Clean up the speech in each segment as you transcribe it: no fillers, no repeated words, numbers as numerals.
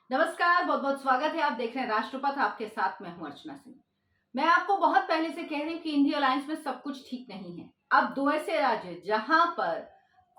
नमस्कार, बहुत बहुत स्वागत है। आप देख रहे हैं राष्ट्रपथ, आपके साथ मैं हूं अर्चना सिंह। मैं आपको बहुत पहले से कह रही हूँ कि इंडिया अलायंस में सब कुछ ठीक नहीं है। अब दो ऐसे राज्य जहां पर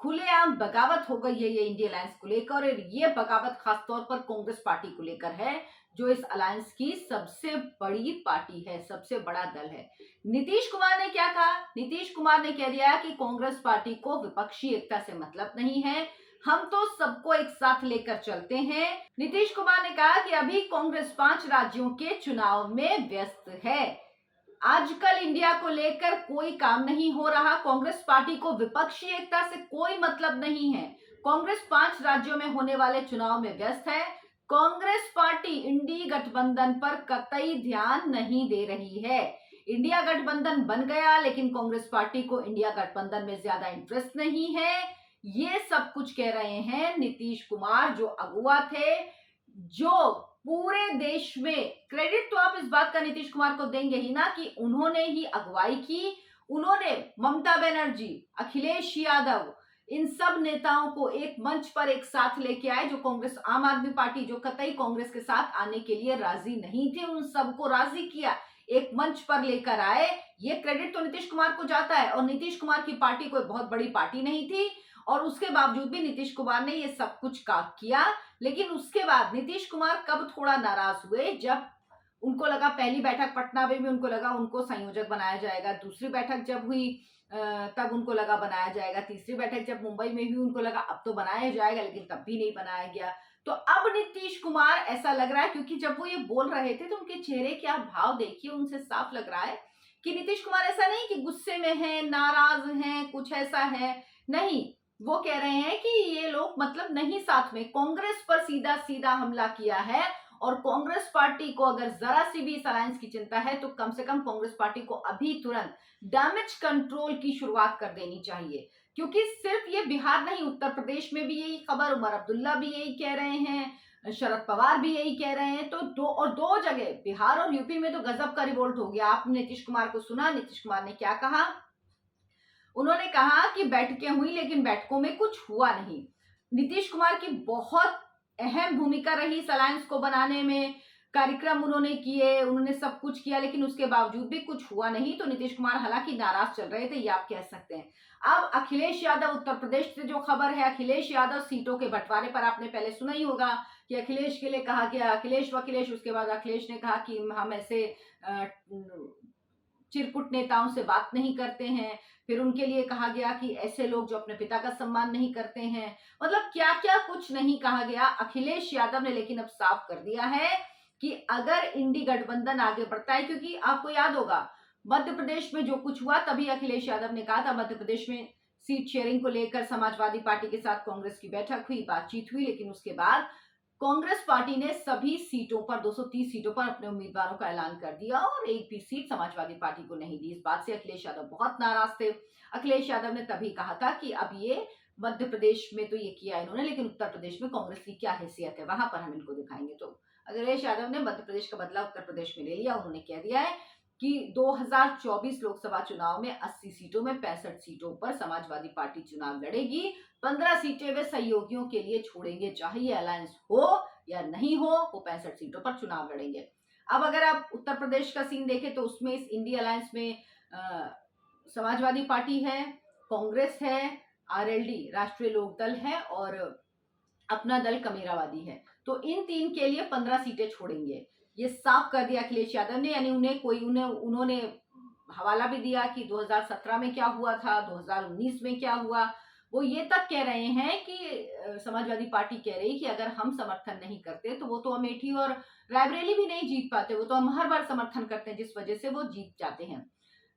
खुलेआम बगावत हो गई है ये इंडिया अलायंस को लेकर, और ये बगावत खासतौर पर कांग्रेस पार्टी को लेकर है, जो इस अलायंस की सबसे बड़ी पार्टी है, सबसे बड़ा दल है। नीतीश कुमार ने क्या कहा? नीतीश कुमार ने कह दिया कि कांग्रेस पार्टी को विपक्षी एकता से मतलब नहीं है, हम तो सबको एक साथ लेकर चलते हैं। नीतीश कुमार ने कहा कि अभी कांग्रेस 5 राज्यों के चुनाव में व्यस्त है। आजकल इंडिया को लेकर कोई काम नहीं हो रहा। कांग्रेस पार्टी को विपक्षी एकता से कोई मतलब नहीं है। कांग्रेस 5 राज्यों में होने वाले चुनाव में व्यस्त है। कांग्रेस पार्टी इंडी गठबंधन पर कतई ध्यान नहीं दे रही है। इंडिया गठबंधन बन गया, लेकिन कांग्रेस पार्टी को इंडिया गठबंधन में ज्यादा इंटरेस्ट नहीं है। ये सब कुछ कह रहे हैं नीतीश कुमार, जो अगुवा थे, जो पूरे देश में क्रेडिट तो आप इस बात का नीतीश कुमार को देंगे ही ना कि उन्होंने ही अगुवाई की। उन्होंने ममता बनर्जी, अखिलेश यादव, इन सब नेताओं को एक मंच पर एक साथ लेके आए, जो कांग्रेस आम आदमी पार्टी जो कतई कांग्रेस के साथ आने के लिए राजी नहीं थे, उन सबको राजी किया, एक मंच पर लेकर आए। ये क्रेडिट तो नीतीश कुमार को जाता है। और नीतीश कुमार की पार्टी कोई बहुत बड़ी पार्टी नहीं थी, और उसके बावजूद भी नीतीश कुमार ने ये सब कुछ किया। लेकिन उसके बाद नीतीश कुमार कब थोड़ा नाराज हुए, जब उनको लगा, पहली बैठक पटना में भी उनको लगा उनको संयोजक बनाया जाएगा, दूसरी बैठक जब हुई तब उनको लगा बनाया जाएगा, तीसरी बैठक जब मुंबई में हुई उनको लगा अब तो बनाया जाएगा, लेकिन तब भी नहीं बनाया गया। तो अब नीतीश कुमार, ऐसा लग रहा है, क्योंकि जब वो ये बोल रहे थे तो उनके चेहरे के आप भाव देखिए, उनसे साफ लग रहा है कि नीतीश कुमार ऐसा नहीं कि गुस्से में है, नाराज हैं, कुछ ऐसा है, नहीं। वो कह रहे हैं कि ये लोग मतलब नहीं साथ में, कांग्रेस पर सीधा सीधा हमला किया है। और कांग्रेस पार्टी को अगर जरा सी भी इस अलायंस की चिंता है तो कम से कम कांग्रेस पार्टी को अभी तुरंत डैमेज कंट्रोल की शुरुआत कर देनी चाहिए। क्योंकि सिर्फ ये बिहार नहीं, उत्तर प्रदेश में भी यही खबर, उमर अब्दुल्ला भी यही कह रहे हैं, शरद पवार भी यही कह रहे हैं। तो दो जगह, बिहार और यूपी में तो गजब का रिवोल्ट हो गया। आपने नीतीश कुमार को सुना, नीतीश कुमार ने क्या कहा? उन्होंने कहा कि बैठकें हुई लेकिन बैठकों में कुछ हुआ नहीं। नीतीश कुमार की बहुत अहम भूमिका रही इस अलायंस को बनाने में, कार्यक्रम उन्होंने किए, उन्होंने सब कुछ किया, लेकिन उसके बावजूद भी कुछ हुआ नहीं। तो नीतीश कुमार हालांकि नाराज चल रहे थे, ये आप कह सकते हैं। अब अखिलेश यादव, उत्तर प्रदेश से जो खबर है, अखिलेश यादव सीटों के बंटवारे पर आपने पहले सुना ही होगा कि अखिलेश के लिए कहा गया, अखिलेश वखिलेश, उसके बाद अखिलेश ने कहा कि हम ऐसे चिरकुट नेताओं से बात नहीं करते हैं। फिर उनके लिए कहा गया कि ऐसे लोग जो अपने पिता का सम्मान नहीं करते हैं, मतलब क्या क्या कुछ नहीं कहा गया अखिलेश यादव ने। लेकिन अब साफ कर दिया है कि अगर इंडी गठबंधन आगे बढ़ता है, क्योंकि आपको याद होगा मध्य प्रदेश में जो कुछ हुआ, तभी अखिलेश यादव ने कहा था, मध्य प्रदेश में सीट शेयरिंग को लेकर समाजवादी पार्टी के साथ कांग्रेस की बैठक हुई, बातचीत हुई, लेकिन उसके बाद कांग्रेस पार्टी ने सभी सीटों पर, 230 सीटों पर अपने उम्मीदवारों का ऐलान कर दिया, और एक भी सीट समाजवादी पार्टी को नहीं दी। इस बात से अखिलेश यादव बहुत नाराज थे। अखिलेश यादव ने तभी कहा था कि अब ये मध्य प्रदेश में तो ये किया इन्होंने, लेकिन उत्तर प्रदेश में कांग्रेस की क्या हैसियत है, वहां पर हम इनको दिखाएंगे। तो अखिलेश यादव ने मध्य प्रदेश का बदला उत्तर प्रदेश में ले लिया। उन्होंने कह दिया है कि 2024 लोकसभा चुनाव में 80 सीटों में 65 सीटों पर समाजवादी पार्टी चुनाव लड़ेगी। 15 सीटें वे सहयोगियों के लिए छोड़ेंगे, चाहे ये अलायंस हो या नहीं हो, वो 65 सीटों पर चुनाव लड़ेंगे। अब अगर आप उत्तर प्रदेश का सीन देखें तो उसमें इस इंडिया अलायंस में समाजवादी पार्टी है, कांग्रेस है, आरएलडी राष्ट्रीय लोक दल है, और अपना दल कमेरावादी है। तो इन तीन के लिए 15 सीटें छोड़ेंगे, ये साफ कर दिया अखिलेश यादव ने। यानी उन्होंने हवाला भी दिया कि 2017 में क्या हुआ था, 2019 में क्या हुआ। वो ये तक कह रहे हैं कि समाजवादी पार्टी कह रही कि अगर हम समर्थन नहीं करते तो वो तो अमेठी और रायबरेली भी नहीं जीत पाते, वो तो हम हर बार समर्थन करते हैं, जिस वजह से वो जीत जाते हैं।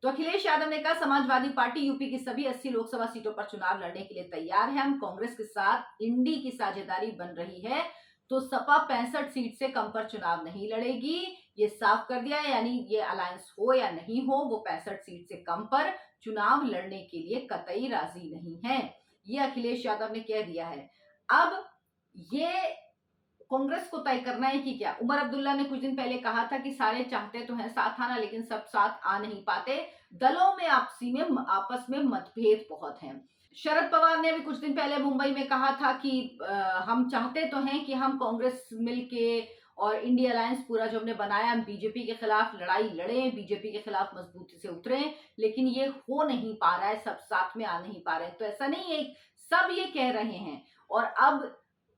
तो अखिलेश यादव ने कहा, समाजवादी पार्टी यूपी की सभी 80 लोकसभा सीटों पर चुनाव लड़ने के लिए तैयार है। हम कांग्रेस के साथ इंडी की साझेदारी बन रही है, तो सपा 65 सीट से कम पर चुनाव नहीं लड़ेगी, ये साफ कर दिया है। यानी ये अलायंस हो या नहीं हो, वो 65 सीट से कम पर चुनाव लड़ने के लिए कतई राजी नहीं है, ये अखिलेश यादव ने कह दिया है। अब ये कांग्रेस को तय करना है कि क्या। उमर अब्दुल्ला ने कुछ दिन पहले कहा था कि सारे चाहते तो हैं साथ आना, लेकिन सब साथ आ नहीं पाते, दलों में आपस में मतभेद बहुत हैं। शरद पवार ने भी कुछ दिन पहले मुंबई में कहा था कि हम चाहते तो हैं कि हम कांग्रेस मिलके और इंडिया अलायंस पूरा जो हमने बनाया, हम बीजेपी के खिलाफ लड़ाई लड़ें, बीजेपी के खिलाफ मजबूती से उतरें, लेकिन ये हो नहीं पा रहा है, सब साथ में आ नहीं पा रहे हैं। तो ऐसा नहीं है, सब ये कह रहे हैं। और अब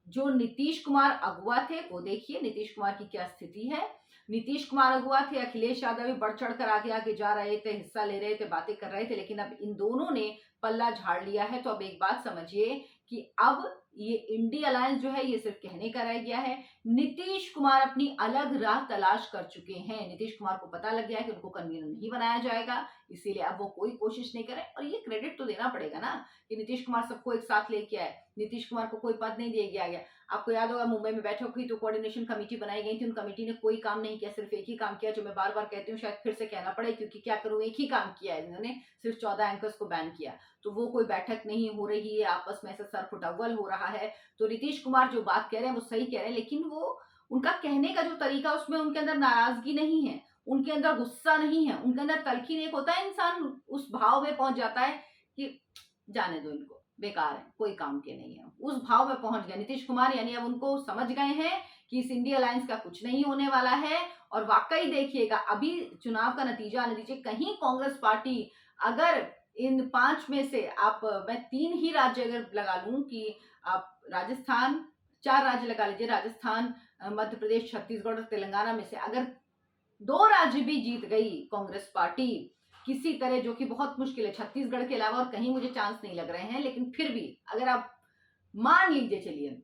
जो नीतीश कुमार अगुवा थे, वो देखिए नीतीश कुमार की क्या स्थिति है। नीतीश कुमार अगुवा थे, अखिलेश यादव भी बढ़ चढ़ कर आगे आगे जा रहे थे, हिस्सा ले रहे थे, बातें कर रहे थे, लेकिन अब इन दोनों ने पल्ला झाड़ लिया है। तो अब एक बात समझिए कि अब ये इंडिया अलायंस जो है ये सिर्फ कहने का रह गया है। नीतीश कुमार अपनी अलग राह तलाश कर चुके हैं। नीतीश कुमार को पता लग गया है कि उनको कन्वीनर नहीं बनाया जाएगा, इसीलिए अब वो कोई कोशिश नहीं करें। और ये क्रेडिट तो देना पड़ेगा ना कि नीतीश कुमार सबको एक साथ लेके आए, नीतीश कुमार को कोई पद नहीं दिया गया। आपको याद होगा मुंबई में बैठक हुई तो कोऑर्डिनेशन कमेटी बनाई गई थी, उन कमेटी ने कोई काम नहीं किया, सिर्फ एक ही काम किया, जो मैं बार बार कहती हूँ, शायद फिर से कहना पड़े, क्योंकि क्या करूं, एक ही काम किया है इन्होंने, सिर्फ 14 एंकर्स को बैन किया। तो वो कोई बैठक नहीं हो रही है, आपस में ऐसा सर फुटअव्वल हो रहा है। तो नीतीश कुमार जो बात कह रहे हैं वो सही कह रहे हैं, लेकिन वो उनका कहने का जो तरीका, उसमें उनके अंदर नाराजगी नहीं है, उनके अंदर गुस्सा नहीं है, उनके अंदर तलखी नहीं होता है। इंसान उस भाव में पहुंच जाता है कि जाने दो इनको, बेकार है, कोई काम के नहीं है, उस भाव में पहुंच गए नीतीश कुमार। यानी अब उनको समझ गए हैं कि इस इंडिया अलायंस का कुछ नहीं होने वाला है। और वाकई देखिएगा अभी चुनाव का नतीजा आने दीजिए, कहीं कांग्रेस पार्टी अगर इन 5 में से आप, मैं 3 ही राज्य अगर लगा लूं कि आप राजस्थान, 4 राज्य लगा लीजिए, राजस्थान, मध्य प्रदेश, छत्तीसगढ़ और तेलंगाना में से अगर 2 राज्य भी जीत गई कांग्रेस पार्टी किसी तरह, जो कि बहुत मुश्किल है, छत्तीसगढ़ के अलावा और कहीं मुझे चांस नहीं लग रहे हैं, लेकिन फिर भी अगर आप मान लीजिए, चलिए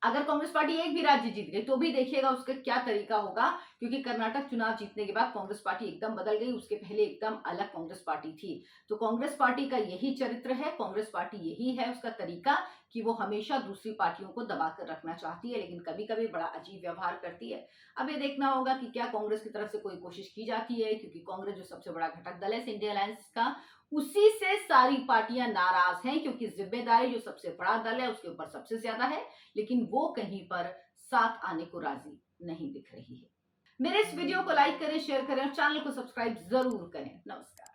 अगर कांग्रेस पार्टी एक भी राज्य जीत गई तो भी देखिएगा उसका क्या तरीका होगा, क्योंकि कर्नाटक चुनाव जीतने के बाद कांग्रेस पार्टी एकदम बदल गई, उसके पहले एकदम अलग कांग्रेस पार्टी थी। तो कांग्रेस पार्टी का यही चरित्र है, कांग्रेस पार्टी यही है उसका तरीका कि वो हमेशा दूसरी पार्टियों को दबा कर रखना चाहती है, लेकिन कभी कभी बड़ा अजीब व्यवहार करती है। अब ये देखना होगा कि क्या कांग्रेस की तरफ से कोई कोशिश की जाती है, क्योंकि कांग्रेस जो सबसे बड़ा घटक दल है इंडिया अलायंस का, उसी से सारी पार्टियां नाराज हैं, क्योंकि जिम्मेदारी जो सबसे बड़ा दल है उसके ऊपर सबसे ज्यादा है, लेकिन वो कहीं पर साथ आने को राजी नहीं दिख रही है। मेरे इस वीडियो को लाइक करें, शेयर करें और चैनल को सब्सक्राइब जरूर करें। नमस्कार।